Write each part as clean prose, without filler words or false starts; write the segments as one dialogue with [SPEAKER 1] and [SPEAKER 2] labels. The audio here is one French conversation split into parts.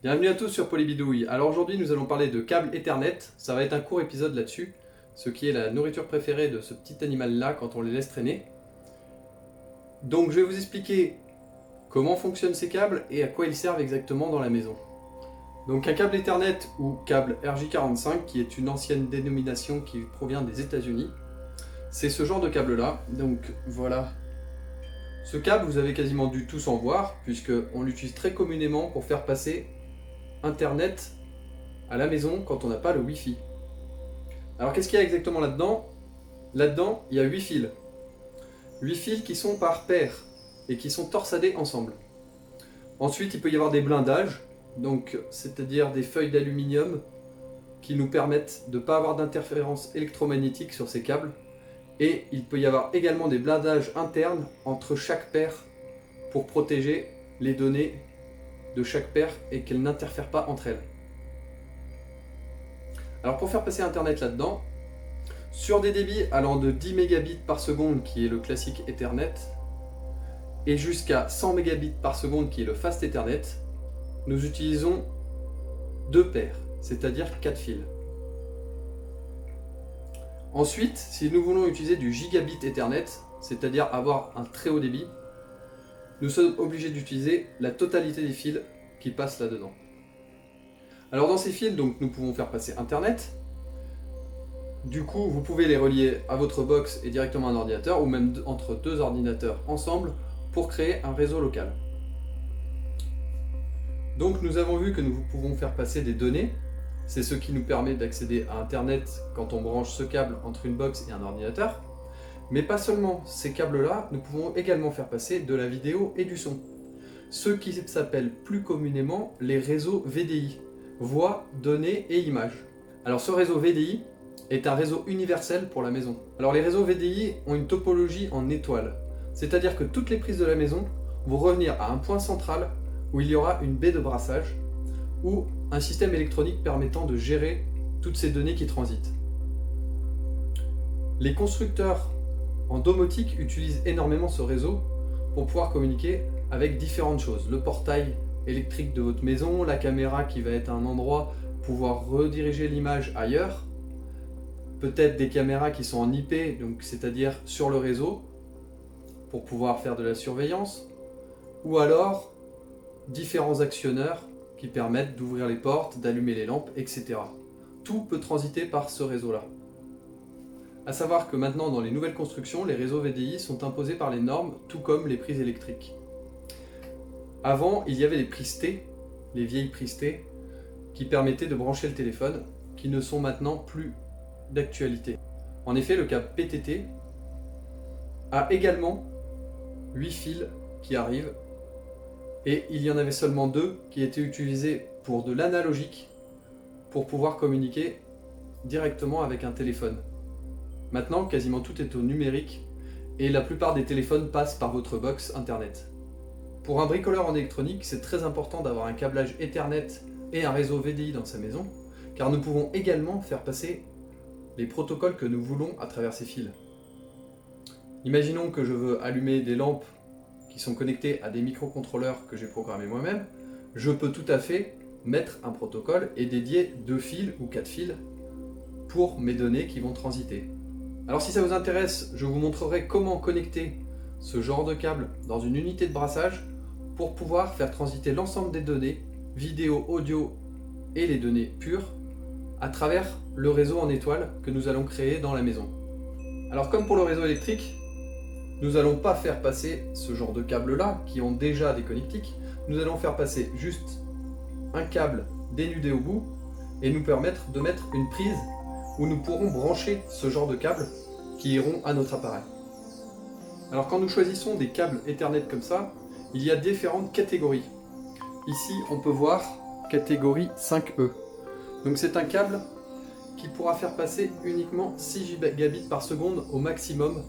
[SPEAKER 1] Bienvenue à tous sur Polybidouille. Alors aujourd'hui nous allons parler de câble Ethernet, ça va être un court épisode là-dessus, ce qui est la nourriture préférée de ce petit animal là quand on les laisse traîner. Donc je vais vous expliquer comment fonctionnent ces câbles et à quoi ils servent exactement dans la maison. Donc un câble Ethernet ou câble RJ45 qui est une ancienne dénomination qui provient des États-Unis, c'est ce genre de câble là. Donc voilà. Ce câble vous avez quasiment dû tous en voir puisque on l'utilise très communément pour faire passer Internet à la maison quand on n'a pas le Wi-Fi. Alors qu'est-ce qu'il y a exactement là-dedans? Là-dedans, il y a 8 fils. 8 fils qui sont par paire et qui sont torsadés ensemble. Ensuite, il peut y avoir des blindages, donc c'est-à-dire des feuilles d'aluminium qui nous permettent de ne pas avoir d'interférence électromagnétique sur ces câbles. Et il peut y avoir également des blindages internes entre chaque paire pour protéger les données de chaque paire et qu'elles n'interfèrent pas entre elles. Alors pour faire passer Internet là-dedans, sur des débits allant de 10 mégabits par seconde qui est le classique Ethernet et jusqu'à 100 mégabits par seconde qui est le Fast Ethernet, nous utilisons deux paires, c'est-à-dire 4 fils. Ensuite, si nous voulons utiliser du gigabit Ethernet, c'est-à-dire avoir un très haut débit, nous sommes obligés d'utiliser la totalité des fils qui passent là-dedans. Alors dans ces fils, donc, nous pouvons faire passer Internet. Du coup, vous pouvez les relier à votre box et directement à un ordinateur, ou même entre deux ordinateurs ensemble, pour créer un réseau local. Donc nous avons vu que nous pouvons faire passer des données. C'est ce qui nous permet d'accéder à Internet quand on branche ce câble entre une box et un ordinateur. Mais pas seulement ces câbles-là, nous pouvons également faire passer de la vidéo et du son. Ce qui s'appelle plus communément les réseaux VDI, voix, données et images. Alors ce réseau VDI est un réseau universel pour la maison. Alors les réseaux VDI ont une topologie en étoile, c'est-à-dire que toutes les prises de la maison vont revenir à un point central où il y aura une baie de brassage ou un système électronique permettant de gérer toutes ces données qui transitent. Les constructeurs en domotique utilisent énormément ce réseau pour pouvoir communiquer avec différentes choses. Le portail électrique de votre maison, la caméra qui va être à un endroit, pouvoir rediriger l'image ailleurs, peut-être des caméras qui sont en IP, donc c'est-à-dire sur le réseau, pour pouvoir faire de la surveillance, ou alors différents actionneurs qui permettent d'ouvrir les portes, d'allumer les lampes, etc. Tout peut transiter par ce réseau-là. A savoir que maintenant, dans les nouvelles constructions, les réseaux VDI sont imposés par les normes, tout comme les prises électriques. Avant, il y avait les prises T, les vieilles prises T, qui permettaient de brancher le téléphone, qui ne sont maintenant plus d'actualité. En effet, le câble PTT a également 8 fils qui arrivent, et il y en avait seulement 2 qui étaient utilisés pour de l'analogique, pour pouvoir communiquer directement avec un téléphone. Maintenant, quasiment tout est au numérique et la plupart des téléphones passent par votre box internet. Pour un bricoleur en électronique, c'est très important d'avoir un câblage Ethernet et un réseau VDI dans sa maison, car nous pouvons également faire passer les protocoles que nous voulons à travers ces fils. Imaginons que je veux allumer des lampes qui sont connectées à des microcontrôleurs que j'ai programmés moi-même, je peux tout à fait mettre un protocole et dédier 2 fils ou 4 fils pour mes données qui vont transiter. Alors si ça vous intéresse, je vous montrerai comment connecter ce genre de câble dans une unité de brassage pour pouvoir faire transiter l'ensemble des données, vidéo, audio et les données pures à travers le réseau en étoile que nous allons créer dans la maison. Alors comme pour le réseau électrique, nous n'allons pas faire passer ce genre de câbles là qui ont déjà des connectiques, nous allons faire passer juste un câble dénudé au bout et nous permettre de mettre une prise où nous pourrons brancher ce genre de câbles qui iront à notre appareil. Alors quand nous choisissons des câbles Ethernet comme ça, il y a différentes catégories. Ici on peut voir catégorie 5E. Donc c'est un câble qui pourra faire passer uniquement 6 gigabits par seconde au maximum.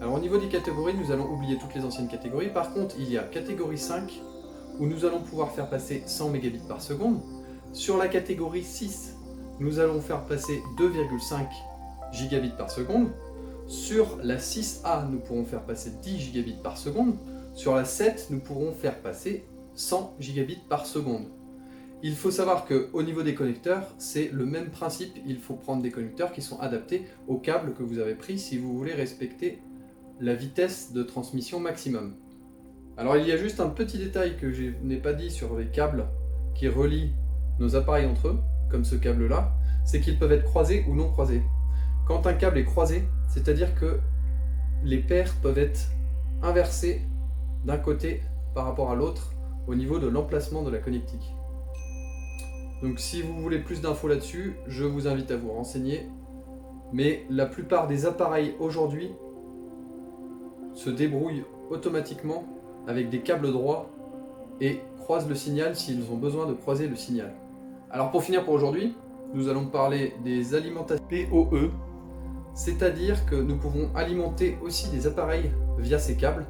[SPEAKER 1] Alors au niveau des catégories, nous allons oublier toutes les anciennes catégories. Par contre, il y a catégorie 5 où nous allons pouvoir faire passer 100 mégabits par seconde. Sur la catégorie 6, nous allons faire passer 2,5 gigabits par seconde. Sur la 6A, nous pourrons faire passer 10 gigabits par seconde. Sur la 7, nous pourrons faire passer 100 gigabits par seconde. Il faut savoir qu'au niveau des connecteurs, c'est le même principe. Il faut prendre des connecteurs qui sont adaptés au câble que vous avez pris si vous voulez respecter la vitesse de transmission maximum. Alors il y a juste un petit détail que je n'ai pas dit sur les câbles qui relient nos appareils entre eux, comme ce câble-là, c'est qu'ils peuvent être croisés ou non croisés. Quand un câble est croisé, c'est-à-dire que les paires peuvent être inversées d'un côté par rapport à l'autre au niveau de l'emplacement de la connectique. Donc si vous voulez plus d'infos là-dessus, je vous invite à vous renseigner. Mais la plupart des appareils aujourd'hui se débrouillent automatiquement avec des câbles droits et croisent le signal s'ils ont besoin de croiser le signal. Alors pour finir pour aujourd'hui, nous allons parler des alimentations PoE, c'est-à-dire que nous pouvons alimenter aussi des appareils via ces câbles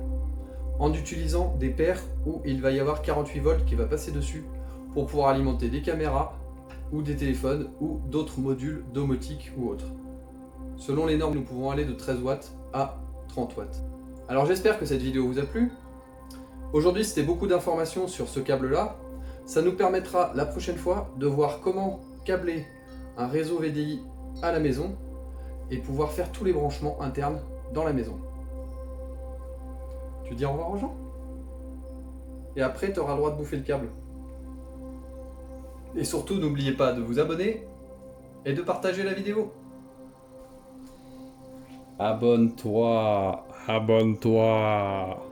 [SPEAKER 1] en utilisant des paires où il va y avoir 48 volts qui va passer dessus pour pouvoir alimenter des caméras ou des téléphones ou d'autres modules domotiques ou autres. Selon les normes, nous pouvons aller de 13 watts à 30 watts. Alors j'espère que cette vidéo vous a plu. Aujourd'hui c'était beaucoup d'informations sur ce câble-là. Ça nous permettra la prochaine fois de voir comment câbler un réseau VDI à la maison et pouvoir faire tous les branchements internes dans la maison. Tu dis au revoir aux gens? Et après tu auras le droit de bouffer le câble. Et surtout n'oubliez pas de vous abonner et de partager la vidéo.
[SPEAKER 2] Abonne-toi, abonne-toi.